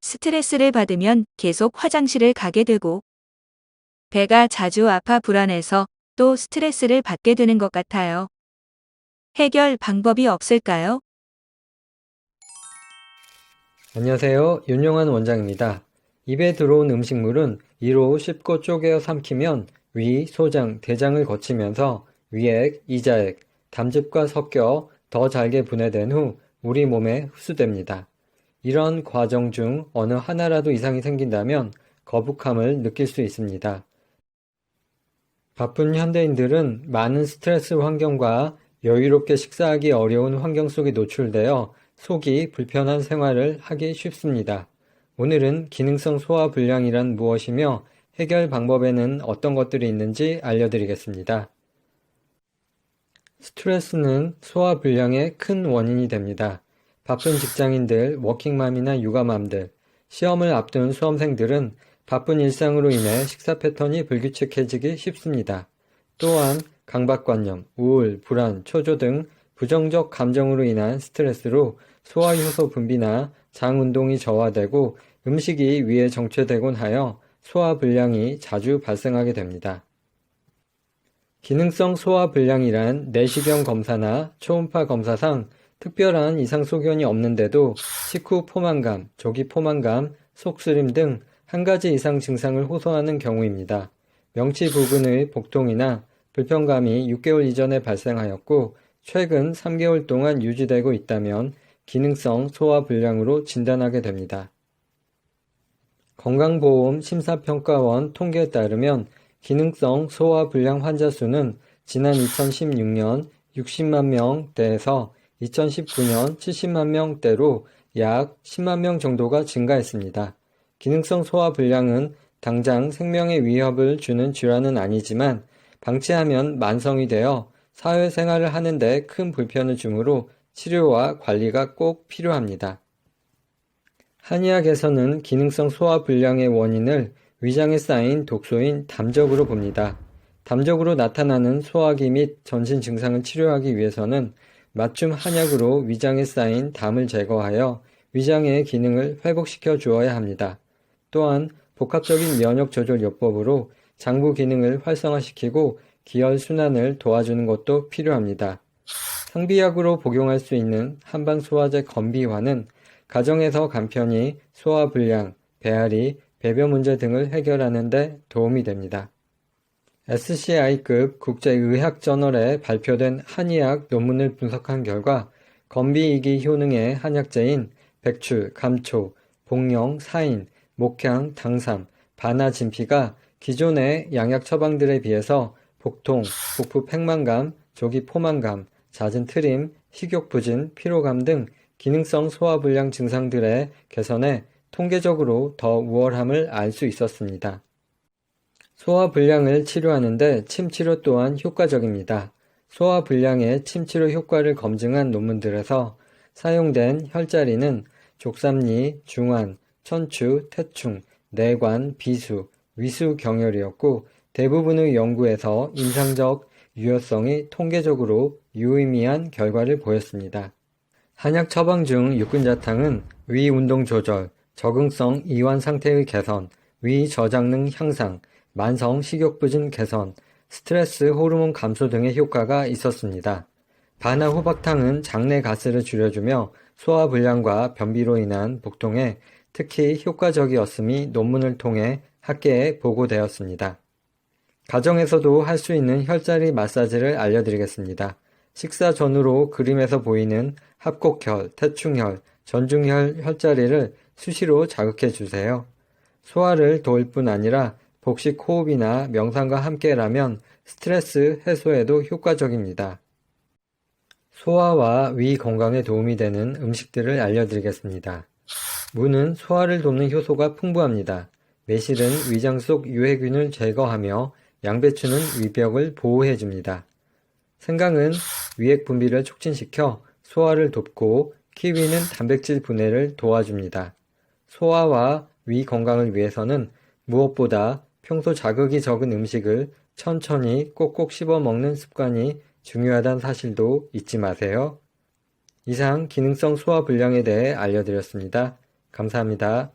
스트레스를 받으면 계속 화장실을 가게 되고 배가 자주 아파 불안해서 또 스트레스를 받게 되는 것 같아요. 해결 방법이 없을까요? 안녕하세요. 윤용한 원장입니다. 입에 들어온 음식물은 이로 씹고 쪼개어 삼키면 위, 소장, 대장을 거치면서 위액, 이자액, 담즙과 섞여 더 잘게 분해된 후 우리 몸에 흡수됩니다. 이런 과정 중 어느 하나라도 이상이 생긴다면 거북함을 느낄 수 있습니다. 바쁜 현대인들은 많은 스트레스 환경과 여유롭게 식사하기 어려운 환경 속에 노출되어 속이 불편한 생활을 하기 쉽습니다. 오늘은 기능성 소화불량이란 무엇이며 해결 방법에는 어떤 것들이 있는지 알려드리겠습니다. 스트레스는 소화불량의 큰 원인이 됩니다. 바쁜 직장인들, 워킹맘이나 육아맘들, 시험을 앞둔 수험생들은 바쁜 일상으로 인해 식사 패턴이 불규칙해지기 쉽습니다. 또한 강박관념, 우울, 불안, 초조 등 부정적 감정으로 인한 스트레스로 소화효소 분비나 장 운동이 저하되고 음식이 위에 정체되곤 하여 소화불량이 자주 발생하게 됩니다. 기능성 소화불량이란 내시경 검사나 초음파 검사상 특별한 이상 소견이 없는데도 식후 포만감, 조기 포만감, 속쓰림 등 한 가지 이상 증상을 호소하는 경우입니다. 명치 부근의 복통이나 불편감이 6개월 이전에 발생하였고 최근 3개월 동안 유지되고 있다면 기능성 소화불량으로 진단하게 됩니다. 건강보험 심사평가원 통계에 따르면 기능성 소화불량 환자 수는 지난 2016년 60만 명대에서 2019년 70만 명대로 약 10만 명 정도가 증가했습니다. 기능성 소화불량은 당장 생명에 위협을 주는 질환은 아니지만 방치하면 만성이 되어 사회생활을 하는데 큰 불편을 주므로 치료와 관리가 꼭 필요합니다. 한의학에서는 기능성 소화불량의 원인을 위장에 쌓인 독소인 담적으로 봅니다. 담적으로 나타나는 소화기 및 전신 증상을 치료하기 위해서는 맞춤 한약으로 위장에 쌓인 담을 제거하여 위장의 기능을 회복시켜 주어야 합니다. 또한 복합적인 면역 조절 요법으로 장부 기능을 활성화시키고 기혈 순환을 도와주는 것도 필요합니다. 상비약으로 복용할 수 있는 한방소화제 건비화는 가정에서 간편히 소화불량, 배앓이, 배변 문제 등을 해결하는 데 도움이 됩니다. SCI급 국제의학저널에 발표된 한의학 논문을 분석한 결과 건비이기 효능의 한약재인 백출, 감초, 복령, 사인, 목향, 당삼, 바나진피가 기존의 양약 처방들에 비해서 복통, 복부 팽만감, 조기 포만감, 잦은 트림, 식욕부진, 피로감 등 기능성 소화불량 증상들의 개선에 통계적으로 더 우월함을 알 수 있었습니다. 소화불량을 치료하는데 침치료 또한 효과적입니다. 소화불량의 침치료 효과를 검증한 논문들에서 사용된 혈자리는 족삼리, 중환, 천추, 태충, 내관, 비수, 위수 경혈이었고 대부분의 연구에서 임상적 유효성이 통계적으로 유의미한 결과를 보였습니다. 한약 처방 중 육근자탕은 위 운동 조절, 적응성 이완 상태의 개선, 위 저장능 향상, 만성 식욕부진 개선, 스트레스 호르몬 감소 등의 효과가 있었습니다. 바나 호박탕은 장내 가스를 줄여주며 소화불량과 변비로 인한 복통에 특히 효과적이었음이 논문을 통해 학계에 보고되었습니다. 가정에서도 할 수 있는 혈자리 마사지를 알려드리겠습니다. 식사 전후로 그림에서 보이는 합곡혈, 태충혈, 전중혈 혈자리를 수시로 자극해 주세요. 소화를 도울 뿐 아니라 복식 호흡이나 명상과 함께라면 스트레스 해소에도 효과적입니다. 소화와 위 건강에 도움이 되는 음식들을 알려드리겠습니다. 무는 소화를 돕는 효소가 풍부합니다. 매실은 위장 속 유해균을 제거하며 양배추는 위벽을 보호해줍니다. 생강은 위액 분비를 촉진시켜 소화를 돕고 키위는 단백질 분해를 도와줍니다. 소화와 위 건강을 위해서는 무엇보다 평소 자극이 적은 음식을 천천히 꼭꼭 씹어 먹는 습관이 중요하다는 사실도 잊지 마세요. 이상 기능성 소화불량에 대해 알려드렸습니다. 감사합니다.